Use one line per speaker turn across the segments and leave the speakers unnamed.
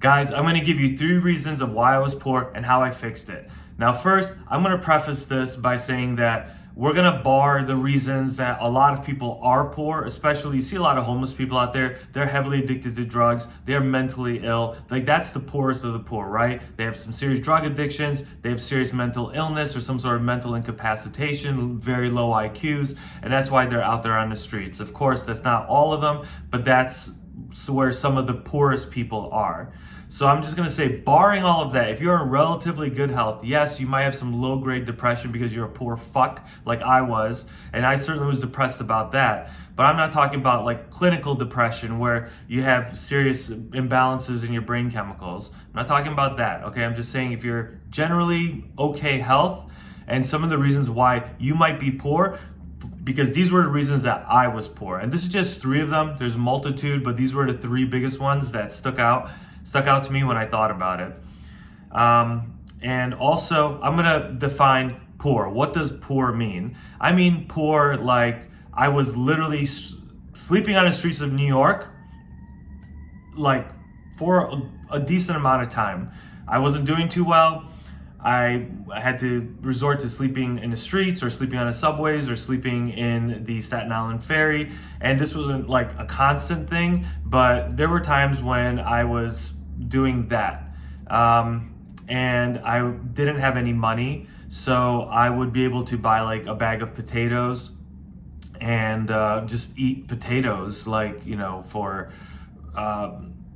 Guys, I'm gonna give you 3 reasons of why I was poor and how I fixed it. Now, first, I'm gonna preface this by saying that we're gonna bar the reasons that a lot of people are poor, especially you see a lot of homeless people out there. They're heavily addicted to drugs, they're mentally ill. Like, that's the poorest of the poor, right? They have some serious drug addictions, they have serious mental illness or some sort of mental incapacitation, very low IQs, and that's why they're out there on the streets. Of course, that's not all of them, but that's where some of the poorest people are. So I'm just gonna say, barring all of that, if you're in relatively good health, yes, you might have some low-grade depression because you're a poor fuck like I was, and I certainly was depressed about that. But I'm not talking about like clinical depression where you have serious imbalances in your brain chemicals. I'm not talking about that, okay? I'm just saying if you're generally okay health, and some of the reasons why you might be poor, because these were the reasons that I was poor. And this is just 3 of them. There's a multitude, but these were the 3 biggest ones that stuck out to me when I thought about it. And also, I'm gonna define poor. What does poor mean? I mean poor like I was literally sleeping on the streets of New York, like for a decent amount of time. I wasn't doing too well. I had to resort to sleeping in the streets or sleeping on the subways or sleeping in the Staten Island ferry. And this wasn't like a constant thing, but there were times when I was doing that. And I didn't have any money, so I would be able to buy like a bag of potatoes and just eat potatoes, like, you know, for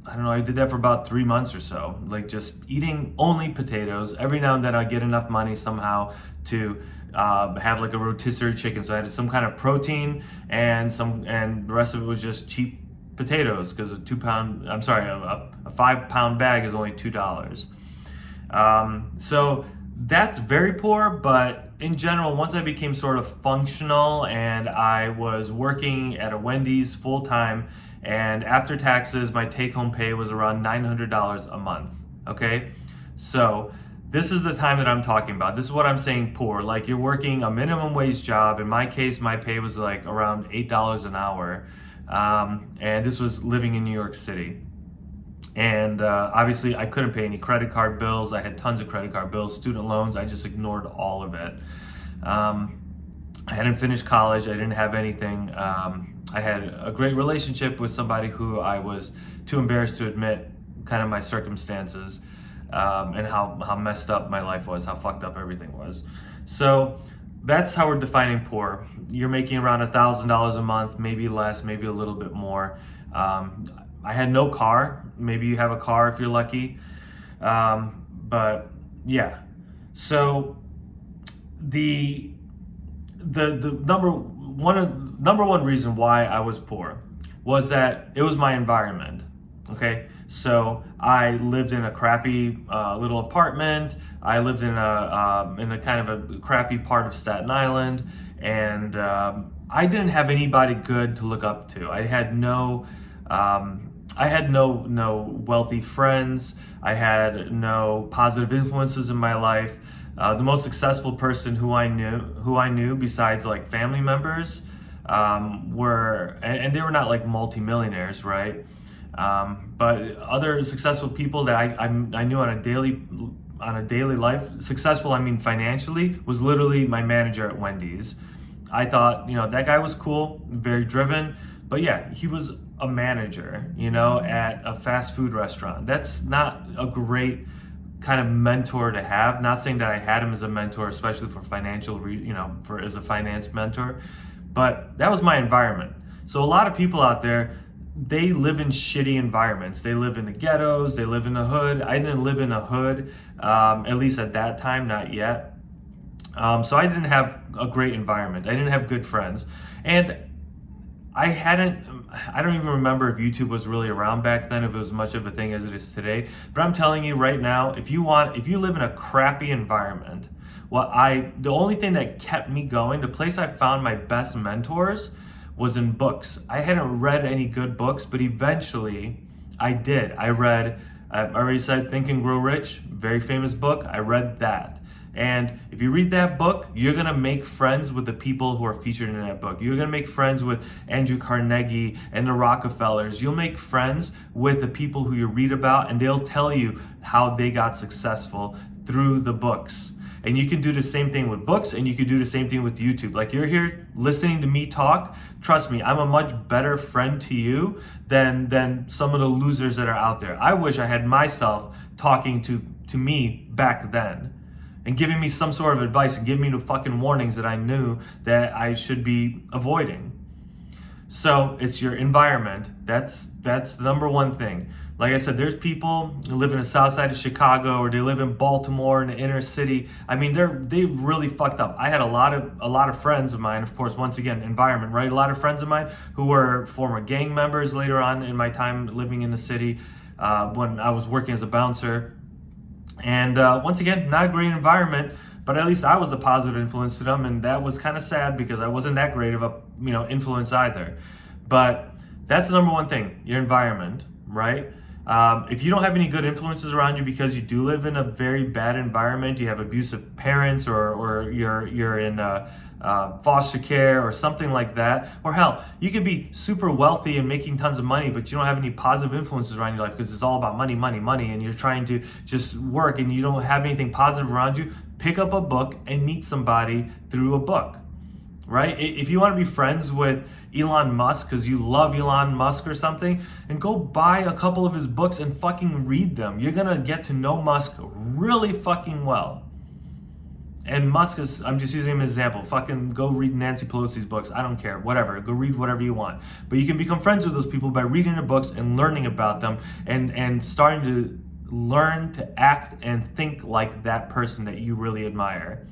I don't know, I did that for about 3 months or so, like just eating only potatoes. Every now and then I get enough money somehow to have like a rotisserie chicken. So I had some kind of protein and the rest of it was just cheap potatoes because a 5-pound bag is only $2. So that's very poor, but in general, once I became sort of functional and I was working at a Wendy's full time, and after taxes, my take-home pay was around $900 a month, okay? So this is the time that I'm talking about. This is what I'm saying poor. Like, you're working a minimum wage job. In my case, my pay was like around $8 an hour. And this was living in New York City. And obviously, I couldn't pay any credit card bills. I had tons of credit card bills, student loans. I just ignored all of it. I hadn't finished college. I didn't have anything. I had a great relationship with somebody who I was too embarrassed to admit kind of my circumstances and how messed up my life was, how fucked up everything was. So that's how we're defining poor. You're making around $1,000 a month, maybe less, maybe a little bit more. I had no car. Maybe you have a car if you're lucky. But yeah. So the number one reason why I was poor was that it was my environment. Okay, so I lived in a crappy little apartment. I lived in a kind of a crappy part of Staten Island, and I didn't have anybody good to look up to. I had no wealthy friends. I had no positive influences in my life. The most successful person who I knew besides like family members were, and they were not like multimillionaires, right? But other successful people that I knew on a daily life, successful I mean financially, was literally my manager at Wendy's. I thought, you know, that guy was cool, very driven, but yeah, he was a manager, you know, at a fast food restaurant. That's not a great kind of mentor to have. Not saying that I had him as a mentor, especially for as a finance mentor, but that was my environment. So a lot of people out there, they live in shitty environments. They live in the ghettos, they live in the hood. I didn't live in a hood, at least at that time, not yet. So I didn't have a great environment. I didn't have good friends. And I don't even remember if YouTube was really around back then, if it was much of a thing as it is today. But I'm telling you right now, if you live in a crappy environment, the only thing that kept me going, the place I found my best mentors was in books. I hadn't read any good books, but eventually I did. I already said Think and Grow Rich, very famous book. I read that. And if you read that book, you're gonna make friends with the people who are featured in that book. You're gonna make friends with Andrew Carnegie and the Rockefellers. You'll make friends with the people who you read about, and they'll tell you how they got successful through the books. And you can do the same thing with books, and you can do the same thing with YouTube. Like, you're here listening to me talk. Trust me, I'm a much better friend to you than some of the losers that are out there. I wish I had myself talking to me back then and giving me some sort of advice and giving me the fucking warnings that I knew that I should be avoiding. So it's your environment. That's the number one thing. Like I said, there's people who live in the south side of Chicago, or they live in Baltimore in the inner city. I mean, they really fucked up. I had a lot of friends of mine, of course, once again, environment, right? A lot of friends of mine who were former gang members later on in my time living in the city, when I was working as a bouncer. And once again, not a great environment, but at least I was a positive influence to them, and that was kind of sad because I wasn't that great of a influence either. But that's the number one thing, your environment, right? If you don't have any good influences around you because you do live in a very bad environment, you have abusive parents, or you're in foster care or something like that, or hell, you could be super wealthy and making tons of money, but you don't have any positive influences around your life because it's all about money, money, money, and you're trying to just work and you don't have anything positive around you. Pick up a book and meet somebody through a book. Right? If you want to be friends with Elon Musk because you love Elon Musk or something, and go buy a couple of his books and fucking read them. You're gonna get to know Musk really fucking well. And Musk is, I'm just using him as an example. Fucking go read Nancy Pelosi's books. I don't care. Whatever. Go read whatever you want. But you can become friends with those people by reading their books and learning about them, and starting to learn to act and think like that person that you really admire.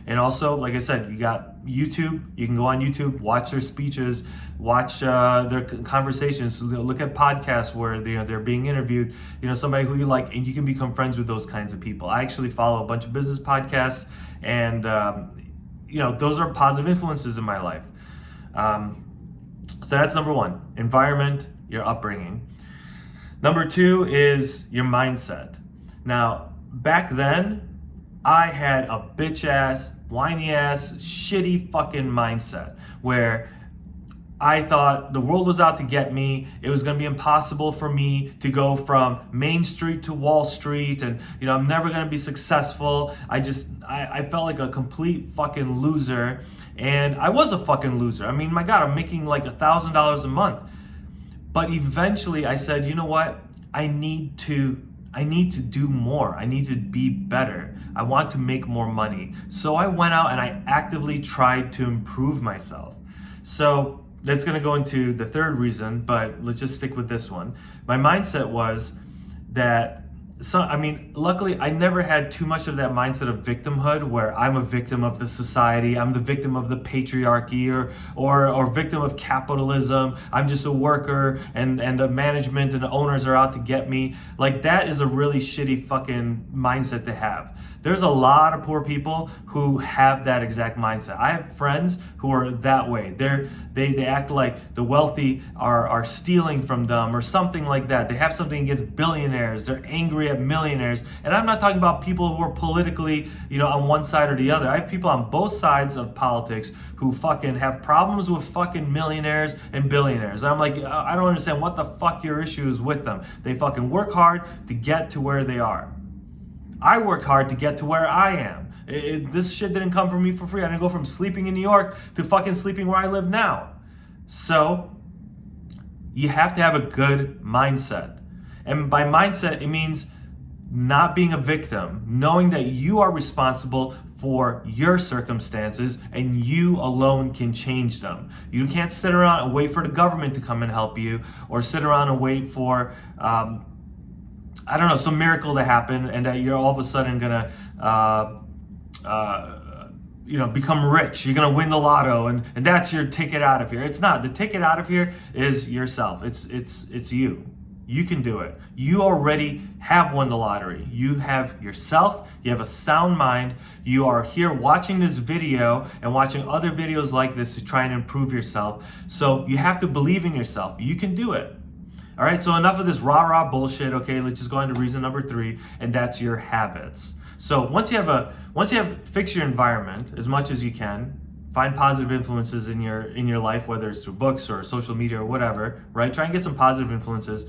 And also, like I said, you got YouTube. You can go on YouTube, watch their speeches, watch their conversations, look at podcasts where they're being interviewed, somebody who you like, and you can become friends with those kinds of people. I actually follow a bunch of business podcasts, and those are positive influences in my life. So that's number one, environment, your upbringing. Number two is your mindset. Now, back then, I had a bitch ass, whiny ass, shitty fucking mindset where I thought the world was out to get me. It was going to be impossible for me to go from Main Street to Wall Street, and I'm never going to be successful. I felt like a complete fucking loser, and I was a fucking loser. I mean, my God, I'm making like $1,000 a month. But eventually I said, you know what? I need to do more. I need to be better. I want to make more money. So I went out and I actively tried to improve myself. So that's going to go into the third reason, but let's just stick with this one. My mindset was that, luckily I never had too much of that mindset of victimhood where I'm a victim of the society, I'm the victim of the patriarchy, or victim of capitalism. I'm just a worker, and the management and the owners are out to get me. Like, that is a really shitty fucking mindset to have. There's a lot of poor people who have that exact mindset. I have friends who are that way. They act like the wealthy are stealing from them or something like that. They have something against billionaires. They're angry at millionaires. And I'm not talking about people who are politically, on one side or the other. I have people on both sides of politics who fucking have problems with fucking millionaires and billionaires. And I'm like, I don't understand what the fuck your issue is with them. They fucking work hard to get to where they are. I worked hard to get to where I am. This shit didn't come from me for free. I didn't go from sleeping in New York to fucking sleeping where I live now. So you have to have a good mindset. And by mindset, it means not being a victim, knowing that you are responsible for your circumstances and you alone can change them. You can't sit around and wait for the government to come and help you, or sit around and wait for some miracle to happen and that you're all of a sudden gonna become rich. You're gonna win the lotto and that's your ticket out of here. It's not. The ticket out of here is yourself. It's you. You can do it. You already have won the lottery. You have yourself. You have a sound mind. You are here watching this video and watching other videos like this to try and improve yourself. So you have to believe in yourself. You can do it. All right, so enough of this rah-rah bullshit. Okay, let's just go on to reason number 3, and that's your habits. So fix your environment as much as you can. Find positive influences in your life, whether it's through books or social media or whatever, right? Try and get some positive influences.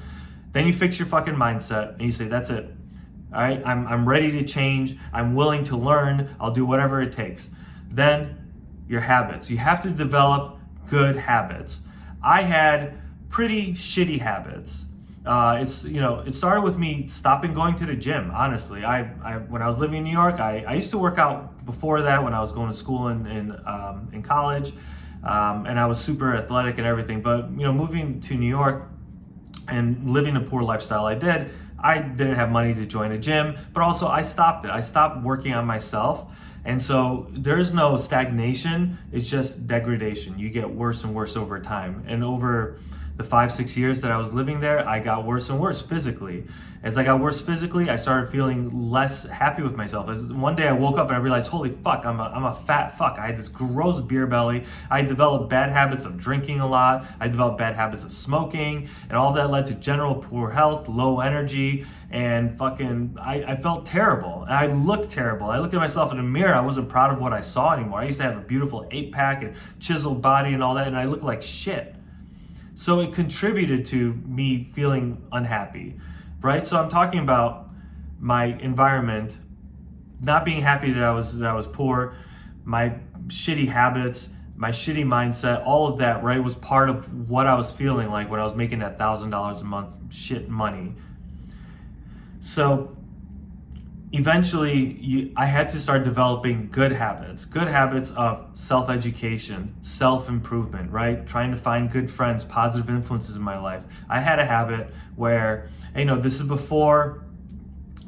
Then you fix your fucking mindset and you say, that's it. All right, I'm ready to change. I'm willing to learn. I'll do whatever it takes. Then your habits. You have to develop good habits. I had pretty shitty habits. It started with me stopping going to the gym. Honestly, I when I was living in New York, I used to work out before that when I was going to school in college, and I was super athletic and everything. But moving to New York and living a poor lifestyle, I didn't have money to join a gym, but also I stopped it. I stopped working on myself. And so there's no stagnation, it's just degradation. You get worse and worse over time. And over the 5-6 years that I was living there, I got worse and worse physically. As I got worse physically, I started feeling less happy with myself. One day I woke up and I realized, holy fuck, I'm a fat fuck. I had this gross beer belly. I developed bad habits of drinking a lot. I developed bad habits of smoking, and all that led to general poor health, low energy, and I felt terrible. And I looked terrible. I looked at myself in the mirror. I wasn't proud of what I saw anymore. I used to have a beautiful 8-pack and chiseled body and all that, and I looked like shit. So it contributed to me feeling unhappy, right? So I'm talking about my environment, not being happy that I was poor, my shitty habits, my shitty mindset, all of that, right, was part of what I was feeling like when I was making that $1,000 a month shit money. So eventually I had to start developing good habits of self-education, self-improvement, right? Trying to find good friends, positive influences in my life. I had a habit where, this is before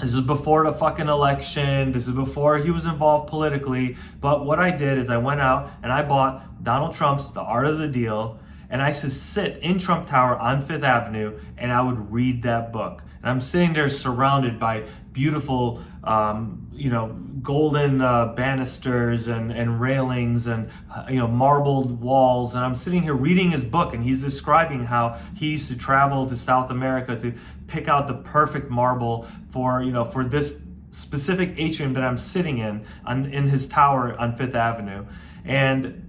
the fucking election. This is before he was involved politically. But what I did is I went out and I bought Donald Trump's The Art of the Deal. And I used to sit in Trump Tower on Fifth Avenue and I would read that book. And I'm sitting there surrounded by beautiful, golden banisters and railings and, marbled walls. And I'm sitting here reading his book, and he's describing how he used to travel to South America to pick out the perfect marble for this specific atrium that I'm sitting in his tower on Fifth Avenue. And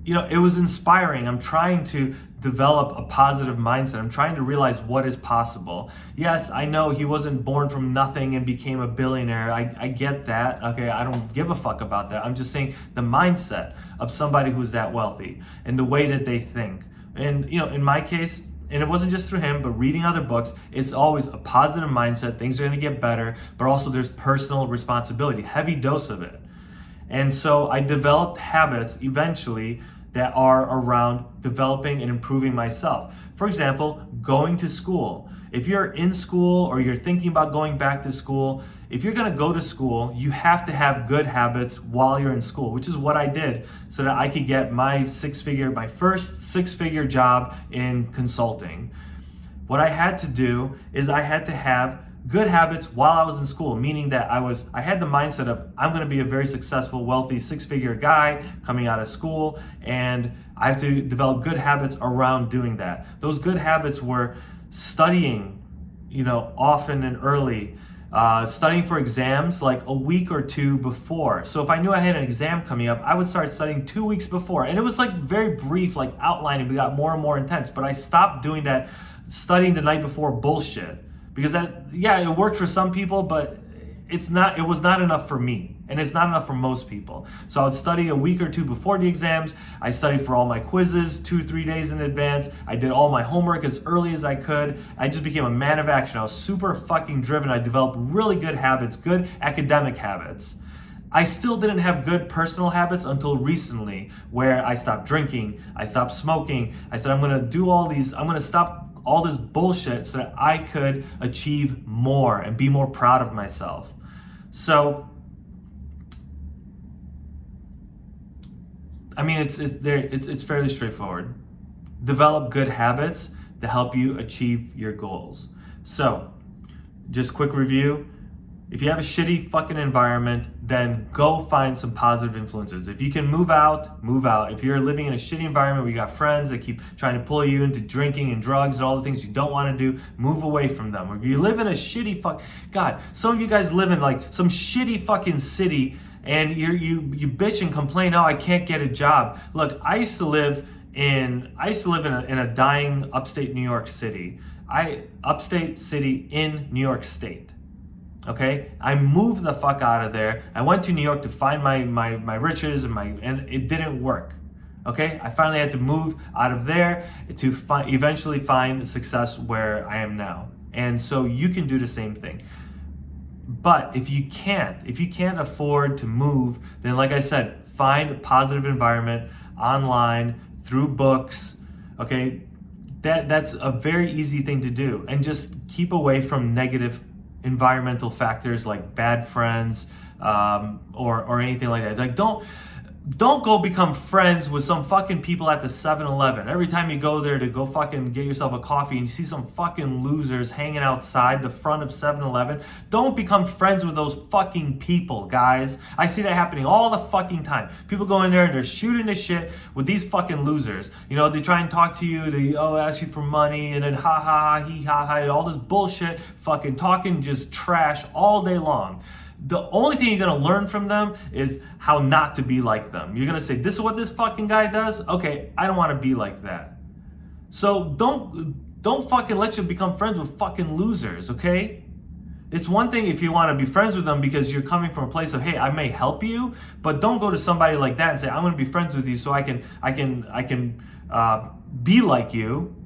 it was inspiring. I'm trying to develop a positive mindset. I'm trying to realize what is possible. Yes, I know he wasn't born from nothing and became a billionaire. I get that. Okay, I don't give a fuck about that. I'm just saying the mindset of somebody who's that wealthy and the way that they think. And, in my case, and it wasn't just through him, but reading other books, it's always a positive mindset. Things are going to get better, but also there's personal responsibility, heavy dose of it. And so I developed habits eventually that are around developing and improving myself. For example, going to school. If you're in school or you're thinking about going back to school, if you're gonna go to school, you have to have good habits while you're in school, which is what I did so that I could get my first six-figure job in consulting. What I had to do is I had to have good habits while I was in school, meaning that I had the mindset of I'm going to be a very successful, wealthy, six-figure guy coming out of school, and I have to develop good habits around doing that. Those good habits were studying, often and early, studying for exams like a week or two before. So if I knew I had an exam coming up, I would start studying 2 weeks before, and it was like very brief, like outlining, but it got more and more intense. But I stopped doing that studying the night before bullshit. Because it worked for some people, but it was not enough for me. And it's not enough for most people. So I would study a week or two before the exams. I studied for all my quizzes 2-3 days in advance. I did all my homework as early as I could. I just became a man of action. I was super fucking driven. I developed really good habits, good academic habits. I still didn't have good personal habits until recently, where I stopped drinking, I stopped smoking. I said, I'm gonna stop all this bullshit so that I could achieve more and be more proud of myself. So, it's fairly straightforward. Develop good habits to help you achieve your goals. So, just quick review. if you have a shitty fucking environment, then go find some positive influences. If you can move out, move out. If you're living in a shitty environment where you got friends that keep trying to pull you into drinking and drugs and all the things you don't want to do, move away from them. Or if you live in a shitty God, some of you guys live in like some shitty fucking city and you bitch and complain, oh, I can't get a job. Look, I used to live in a dying upstate New York City. Upstate city in New York State. Okay, I moved the fuck out of there. I went to New York to find my riches and it didn't work. Okay, I finally had to move out of there to eventually find success where I am now. And so you can do the same thing. But if you can't afford to move, then like I said, find a positive environment online through books. Okay, that's a very easy thing to do, and just keep away from negative environmental factors like bad friends or anything like that. Like don't go become friends with some fucking people at the 7-Eleven. Every time you go there to go fucking get yourself a coffee and you see some fucking losers hanging outside the front of 7-Eleven, don't become friends with those fucking people, guys. I see that happening all the fucking time. People go in there and they're shooting the shit with these fucking losers. You know, they try and talk to you, they ask you for money, and then ha ha ha, he ha ha, and all this bullshit, fucking talking just trash all day long. The only thing you're gonna learn from them is how not to be like them. You're gonna say, this is what this fucking guy does? Okay, I don't wanna be like that. So don't fucking let you become friends with fucking losers, okay? It's one thing if you wanna be friends with them because you're coming from a place of, hey, I may help you, but don't go to somebody like that and say, I'm gonna be friends with you so I can be like you.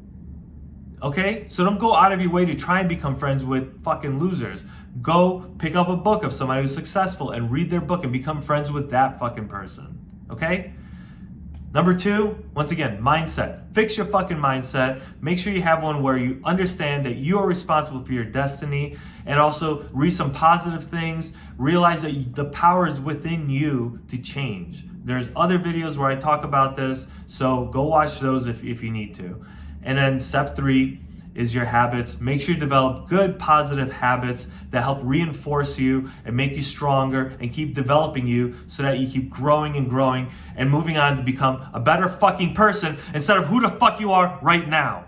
Okay? So don't go out of your way to try and become friends with fucking losers. Go pick up a book of somebody who's successful and read their book and become friends with that fucking person. Okay? Number 2, once again, mindset. Fix your fucking mindset. Make sure you have one where you understand that you are responsible for your destiny, and also read some positive things. Realize that the power is within you to change. There's other videos where I talk about this, so go watch those if you need to. And then step 3 is your habits. Make sure you develop good positive habits that help reinforce you and make you stronger and keep developing you so that you keep growing and growing and moving on to become a better fucking person instead of who the fuck you are right now.